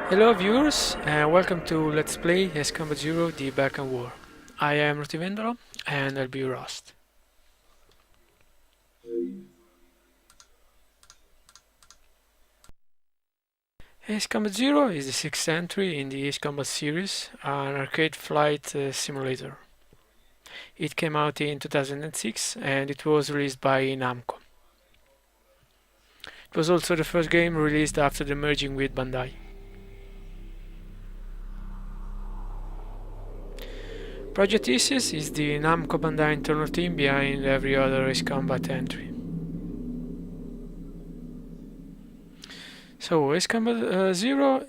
Hello viewers, and welcome to Let's Play Ace Combat Zero The Belkan War. I am Rotivendolo and I'll be your host. Ace Combat Zero is the sixth entry in the Ace Combat series, an arcade flight simulator. It came out in 2006 and it was released by Namco. It was also the first game released after the merging with Bandai. Project Isis is the Namco Bandai internal team behind every other Ace Combat entry. So Ace Combat Zero,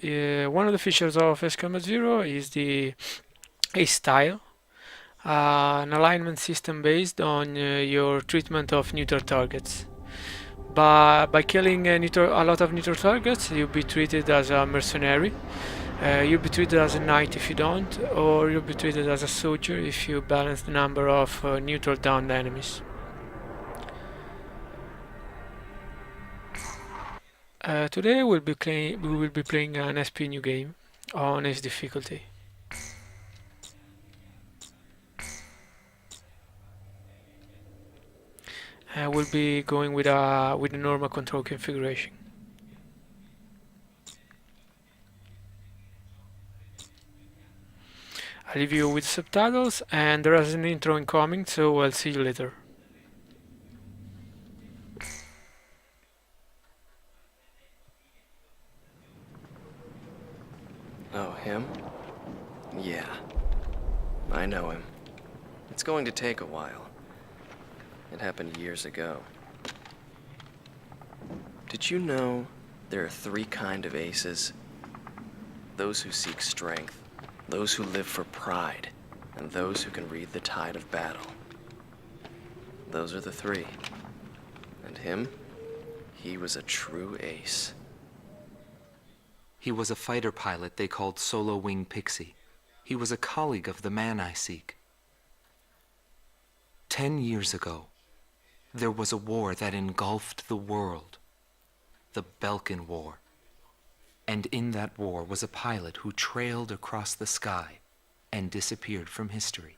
one of the features of Ace Combat Zero is the Ace style, an alignment system based on your treatment of neutral targets. By killing a lot of neutral targets, you'll be treated as a mercenary. You'll be treated as a knight if you don't, or you'll be treated as a soldier if you balance the number of neutral downed enemies. Today we will be playing an SP new game on Ace difficulty. We'll be going with the normal control configuration. I'll leave you with subtitles, and there is an intro incoming, so I'll see you later. Oh, him? Yeah. I know him. It's going to take a while. It happened years ago. Did you know there are three kinds of aces? Those who seek strength, those who live for pride, and those who can read the tide of battle. Those are the three. And him? He was a true ace. He was a fighter pilot they called Solo Wing Pixie. He was a colleague of the man I seek. 10 years ago, there was a war that engulfed the world. The Belkan War. And in that war was a pilot who trailed across the sky and disappeared from history.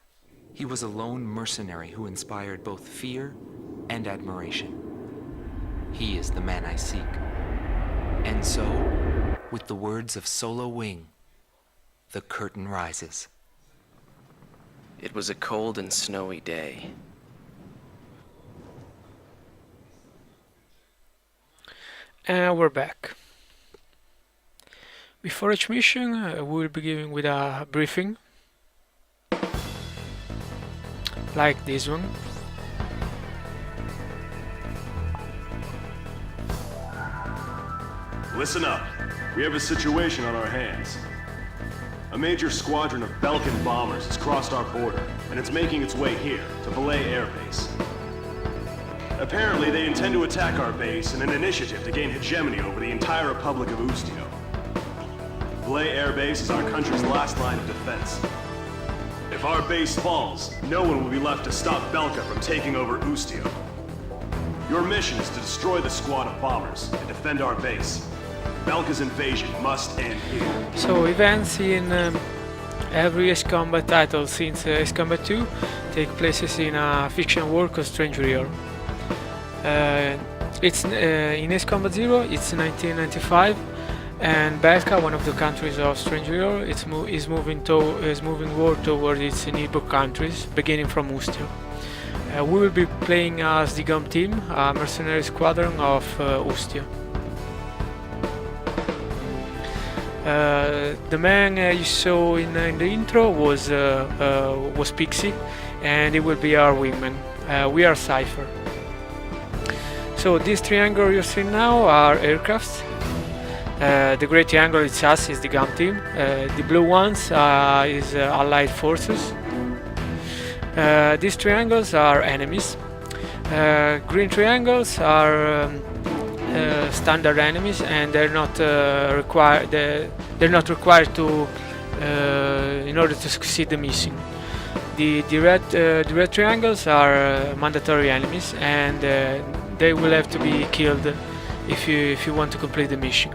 He was a lone mercenary who inspired both fear and admiration. He is the man I seek. And so, with the words of Solo Wing, the curtain rises. It was a cold and snowy day. And we're back. Before each mission, we will be giving with a briefing, like this one. Listen up. We have a situation on our hands. A major squadron of Belkan bombers has crossed our border, and it's making its way here, to Belay Air Base. Apparently, they intend to attack our base in an initiative to gain hegemony over the entire Republic of Ustio. Belay Air Base is our country's last line of defense. If our base falls, no one will be left to stop Belka from taking over Ustio. Your mission is to destroy the squad of bombers and defend our base. Belka's invasion must end here. So events in every Ace Combat title since Ace Combat 2 take places in a fiction world called Strange Real. It's in Ace Combat 0, it's 1995, and Belka, one of the countries of Strange Real, is moving ward toward its neighbor countries, beginning from Ustio. We will be playing as the GUM team, a mercenary squadron of Ustio. The man you saw in the intro was Pixie, and he will be our wingman. We are Cypher. So this triangle you're seeing now are aircrafts. The grey triangle it's us, is the GUM team. The blue ones is Allied forces. These triangles are enemies. Green triangles are standard enemies, and they're not required. They're not required to in order to succeed the mission. The red triangles are mandatory enemies, and they will have to be killed if you want to complete the mission.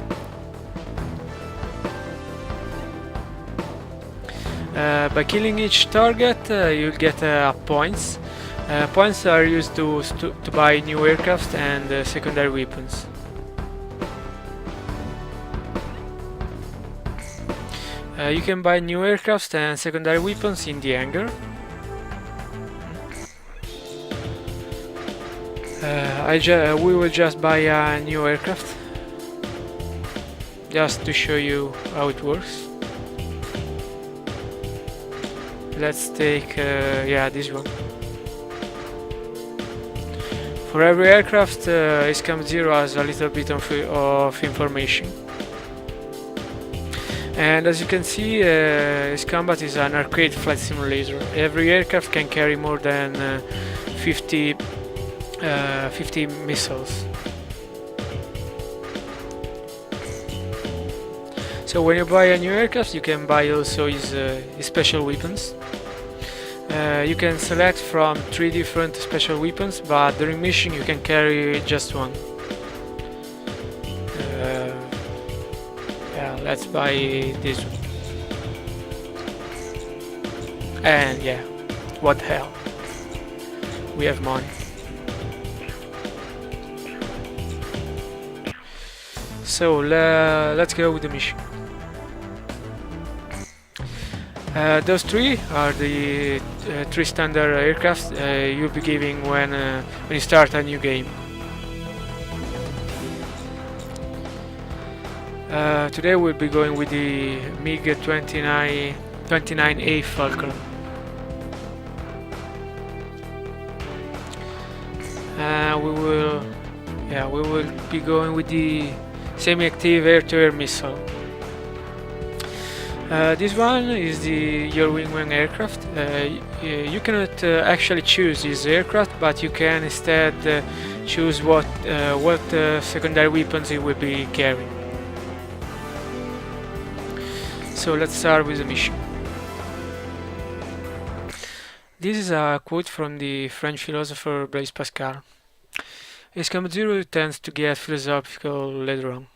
By killing each target, you'll get points. Points are used to buy new aircraft and secondary weapons. You can buy new aircraft and secondary weapons in the hangar. We will just buy a new aircraft, just to show you how it works. Let's take this one. For every aircraft, ISCAM 0 has a little bit of information. And as you can see, Combat is an arcade flight simulator. Every aircraft can carry more than 50 missiles. So when you buy a new aircraft, you can buy also his special weapons. You can select from 3 different special weapons, but during mission you can carry just one. Let's buy this one. And yeah, what the hell? We have money. So let's go with the mission. Those 3 are the 3 standard aircraft you'll be giving when you start a new game. Today we'll be going with the MiG-29A Fulcrum. We will be going with the semi-active air-to-air missile. This one is your wingman aircraft. You cannot actually choose this aircraft, but you can instead choose what secondary weapons it will be carrying. So let's start with the mission. This is a quote from the French philosopher Blaise Pascal. ISCAM 0 tends to get philosophical later on.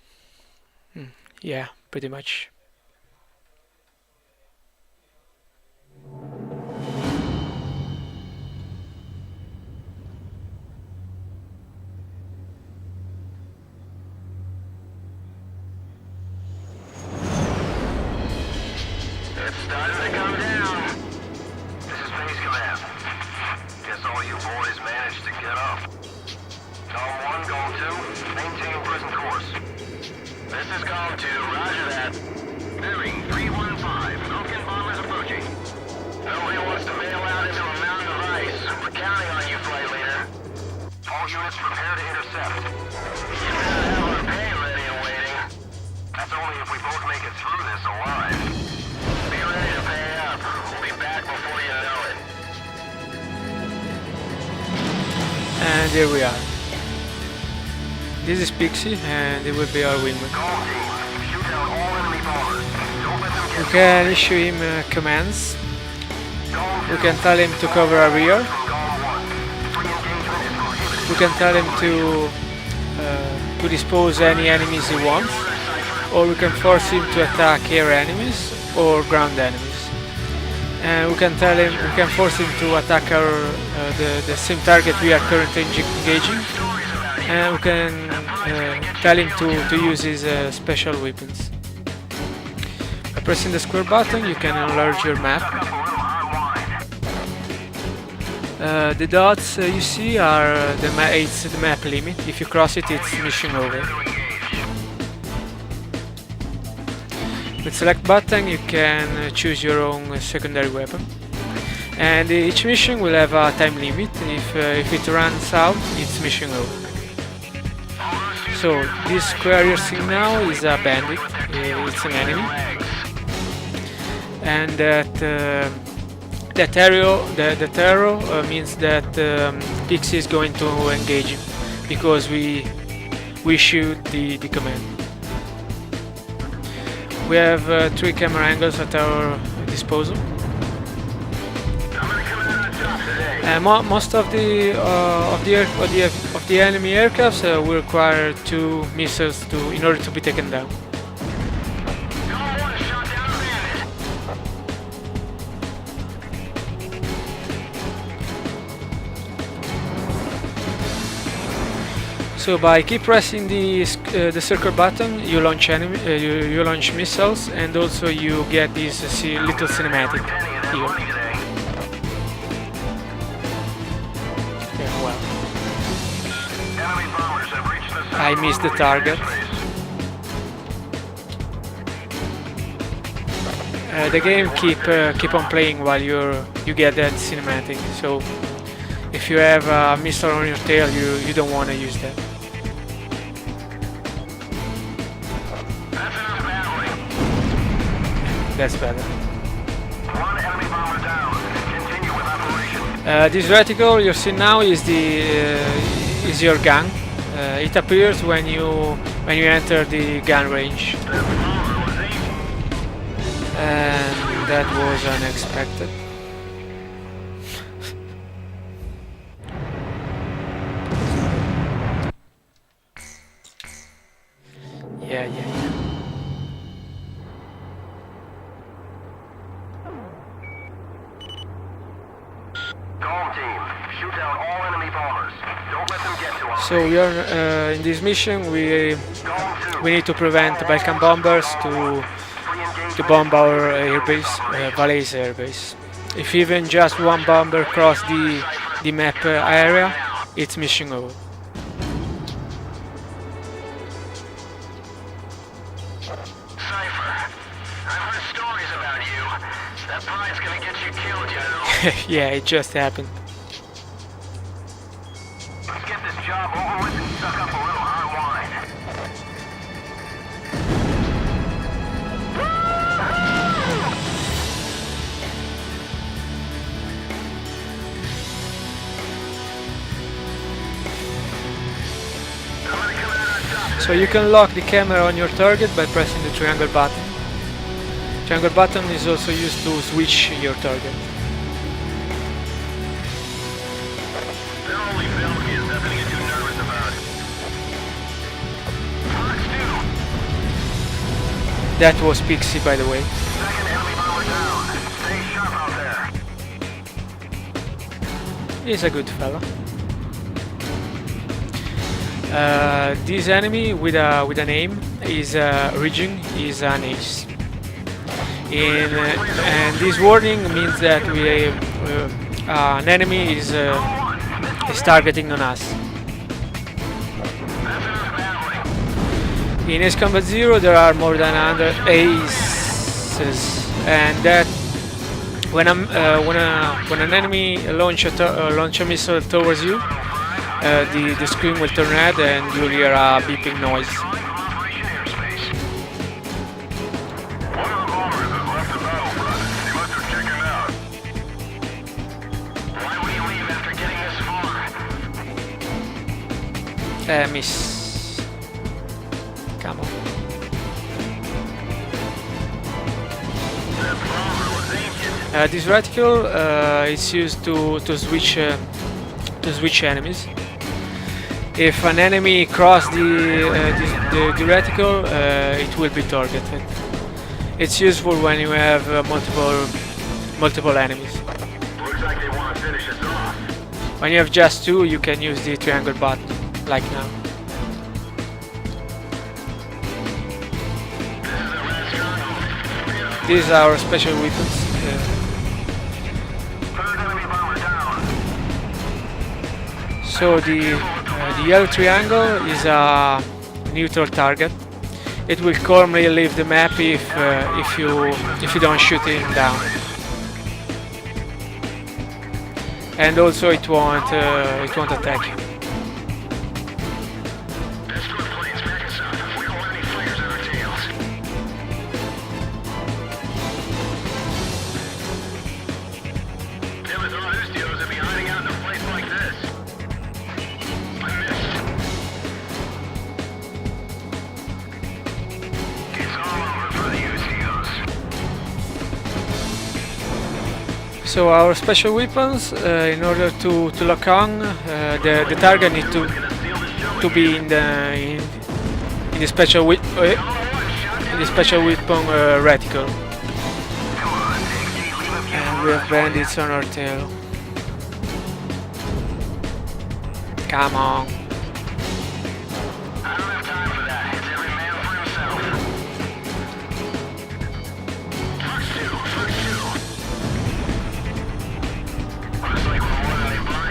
Yeah, pretty much. It's starting to come down. This is Base Command. Guess all you boys managed to get up. Column 1, Goal 2, maintain present course. This is Column 2, roger that. Bearing 315, Belkan bombers approaching. Nobody wants to bail out into a mountain of ice. We're counting on you, flight leader. All units prepare to intercept. You better have our pay ready and waiting. That's only if we both make it through this alive. Be ready to pay up. We'll be back before you know it. And here we are. This is Pixie, and it will be our wingman. Goal team, shoot down all enemy bombers. Don't let them get We can issue him commands. We can tell him to cover our rear. We can tell him to dispose any enemies he wants, or we can force him to attack air enemies or ground enemies. And we can force him to attack the same target we are currently engaging. And we can tell him to use his special weapons. By pressing the square button, you can enlarge your map. The dots you see are it's the map limit. If you cross it, it's mission over. With select button, you can choose your own secondary weapon. And each mission will have a time limit. If it runs out, it's mission over. So this square you're seeing now is a bandit. It's an enemy, and that arrow means that Pixie is going to engage him because we issued the command. We have 3 camera angles at our disposal. Most of the enemy aircrafts will require 2 missiles in order to be taken down. So by keep pressing the circle button, you launch you launch missiles, and also you get this little cinematic here. Yeah, well, Enemy bombers have reached the I missed the target. The game keep on playing while you get that cinematic. So if you have a missile on your tail, you don't want to use that. That's enough battling. That's better. One enemy bomber down. Continue with operation. This reticle you see now is is your gun. It appears when you enter the gun range, and that was unexpected. Yeah. Home team, shoot down all enemy bombers. Don't let them get to us. So we are in this mission. We Home 2. need to prevent Belkan bombers to bomb our airbase, Valais airbase. If even just one bomber cross the map area, it's mission over. Cypher, I've heard stories about you. That pride's gonna get you killed, you know. Yeah, it just happened. Let's get this job over with and suck up a little hot wine. So you can lock the camera on your target by pressing the triangle button. Triangle button is also used to switch your target. They're only Belgians, nothing to get too nervous about. Fox 2. That was Pixie, by the way. Second enemy bomber down. Stay sharp out there. He's a good fella. This enemy with a name is region is an ace. And this warning means that an enemy is targeting on us. In Ace Combat Zero there are more than 100 aces, and that when an enemy launch a missile towards you, the screen will turn red and you'll hear a beeping noise. Operation airspace. One of the bombers has left the battlefront. You must have checked him out. Why would he leave after getting this far? Miss. Come on. That bomber was ancient. This reticle is used to switch enemies. If an enemy crosses the reticle, it will be targeted. It's useful when you have multiple enemies. Looks like they want to finish us off. When you have just two, you can use the triangle button, like now. These are our special weapons. Third enemy bomber down. So the yellow triangle is a neutral target. It will calmly leave the map if you don't shoot him down. And also it won't attack you. Escort planes, back us up. We don't want any fires on our tails. Never thought Ustios would be hiding out in a place like this. I missed. It's all over for the Ustios. So our special weapons, in order to lock on, the target needs to be in the special weapon reticle. And we have bandits on our tail. Come on.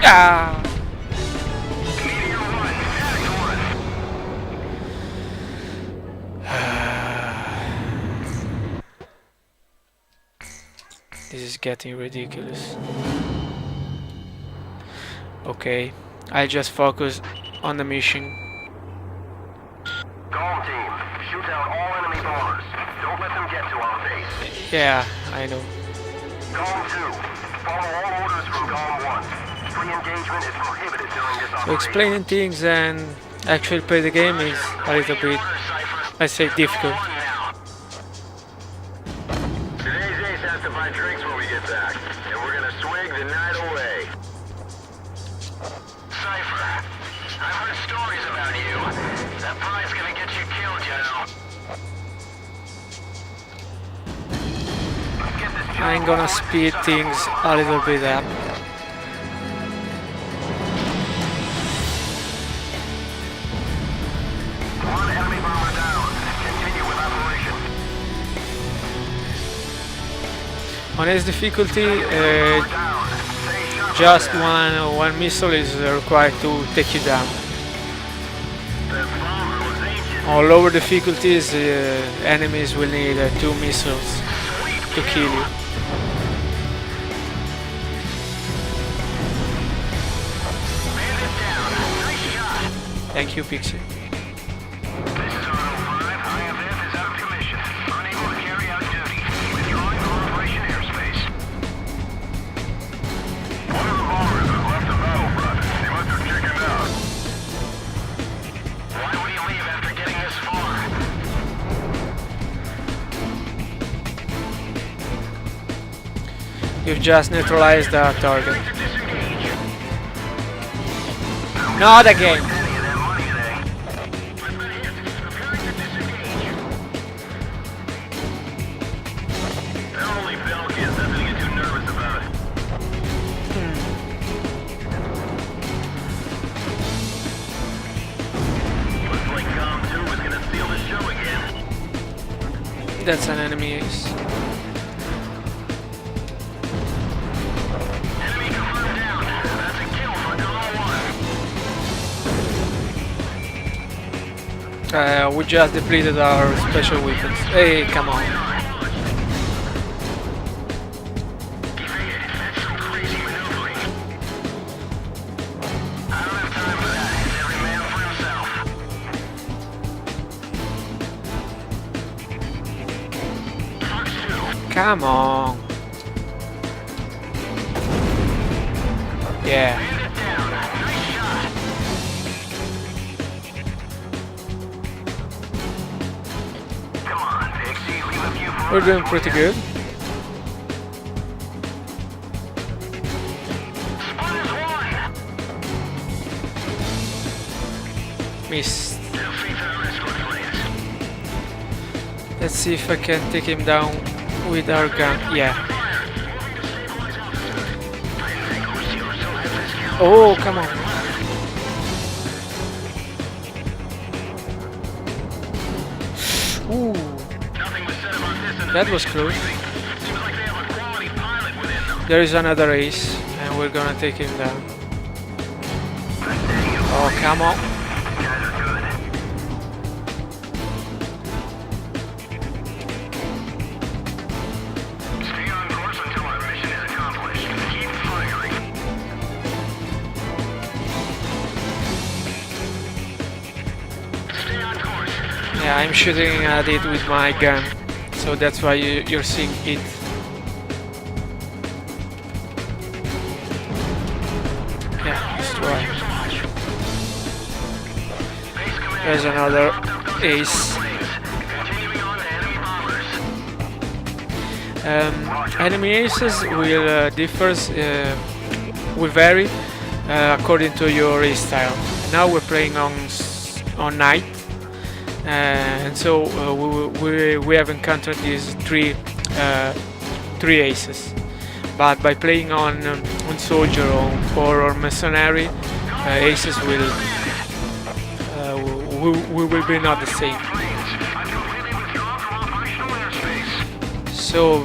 Ah! This is getting ridiculous. Okay, I just focus on the mission. Golem team, shoot down all enemy bombers. Don't let them get to our base. Yeah, I know. Golem 2, follow all orders from Golem 1. Free engagement is prohibited during this So operation. explaining things and actually play the game is a little bit, I say, difficult. Today's ace has to buy drinks when we get back, and we're gonna swig the night away. Cypher, I've heard stories about you. That pie's gonna get you killed, you know. Get this job I'm gonna over with speed and things shut a little bit up. One enemy bomber down. Continue with operation. On his difficulty, Bomber down. Stay sharp just out there. one missile is required to take you down. The bomber was ancient. On lower difficulties, enemies will need 2 missiles to kill you. Bandit down. Nice shot. Thank you, Pixie. This is Auto 5. IFF is out of commission. Unable to carry out duty. Withdrawing from Operation Airspace. One of the bombers has left the battlefront. He must have chickened out. Why would he leave after getting this far? You've just neutralized the target. To disengage. Not again! Any of that money today. We've been hit. Preparing to disengage. They're only Belkan. Nothing to get too nervous about. Looks like Com 2 is gonna steal the show again. That's an enemy ace. Enemy confirmed down. That's a kill for Golem 1. We just depleted our special weapons. Hey, come on. Evade it. That's some crazy maneuvering. I don't have time for that. It's every man for himself. Fox 2. Come on. Yeah. Bandit down. Nice shot. Come on, Pixie. Leave a few for We're us, doing will pretty ya? good. Spot is one. Missed. Defeat our escort planes. Let's see if I can take him down with our gun. Yeah. Oh, come on. Ooh, Nothing was said about this in the that was mission close. briefing. Seems like they have a quality pilot within them. There is another ace, and we're gonna take him down. Oh, come on. Guys are good. Stay on course until our mission is accomplished. Keep firing. Stay on course. Yeah, I'm shooting at it with my gun, so that's why you're seeing it. Yeah, destroy. Thank you so much. Base command. There's another Dropped up those ace. planes. Continuing on to enemy bombers. Enemy aces will will vary according to your ace style. Now we're playing on night, and so we have encountered these three aces. But by playing on soldier or mercenary, aces will we will be not the same. I've completely withdrawn from operational airspace. So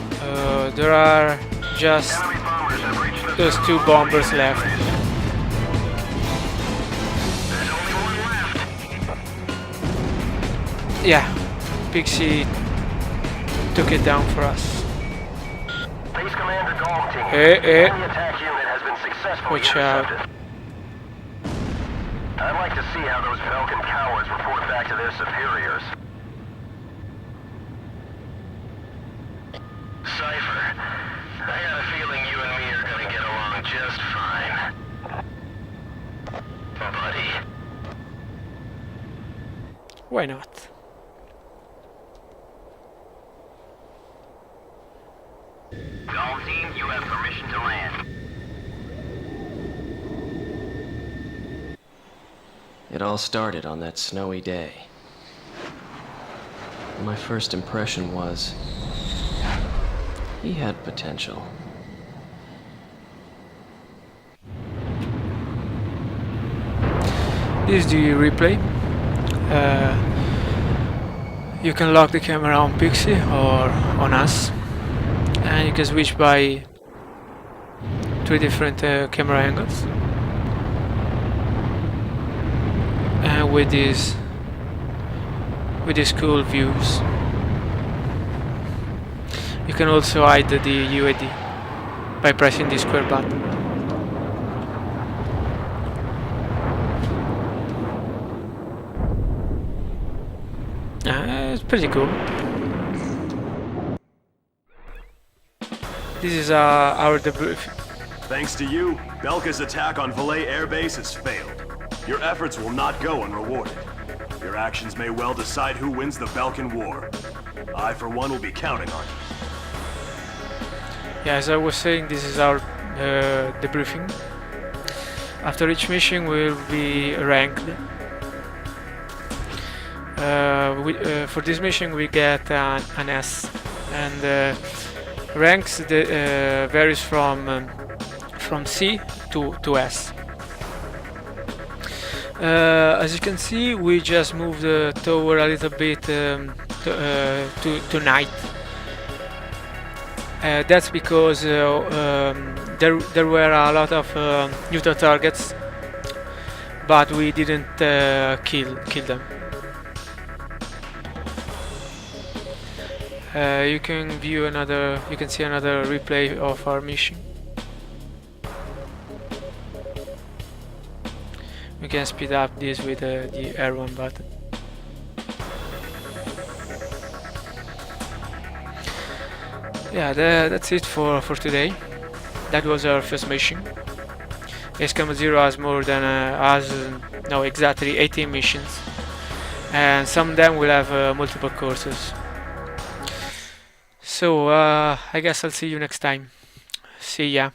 there are just Enemy bombers have reached the those 2 bombers left. yeah, Pixie took it down for us. Base Commander Golem Team. Hey. Enemy attack unit has been successfully Watch out. intercepted. I'd like to see how those Belkan cowards report back to their superiors. Cypher, I got a feeling you and me are gonna get along just fine. Buddy. Why not? Golem Team, you have permission to land. It all started on that snowy day. My first impression was he had potential. This is the replay. You can lock the camera on Pixie or on us, and you can switch by 3 different camera angles. And with these cool views, you can also hide the UAD by pressing the square button. It's pretty cool. This is our debrief. Thanks to you, Belka's attack on Valais Air Base has failed. Your efforts will not go unrewarded. Your actions may well decide who wins the Belkan War. I, for one, will be counting on you. Yeah, as I was saying, this is our debriefing. After each mission, we'll be ranked. For this mission, we get an S, and ranks varies from C to S. As you can see, we just moved the tower a little bit to night. That's because there were a lot of neutral targets, but we didn't kill them. You can see another replay of our mission. We can speed up this with the R1 button. Yeah, that's it for today. That was our first mission. Escamot Zero has more than exactly 18 missions, and some of them will have multiple courses. So I guess I'll see you next time. See ya.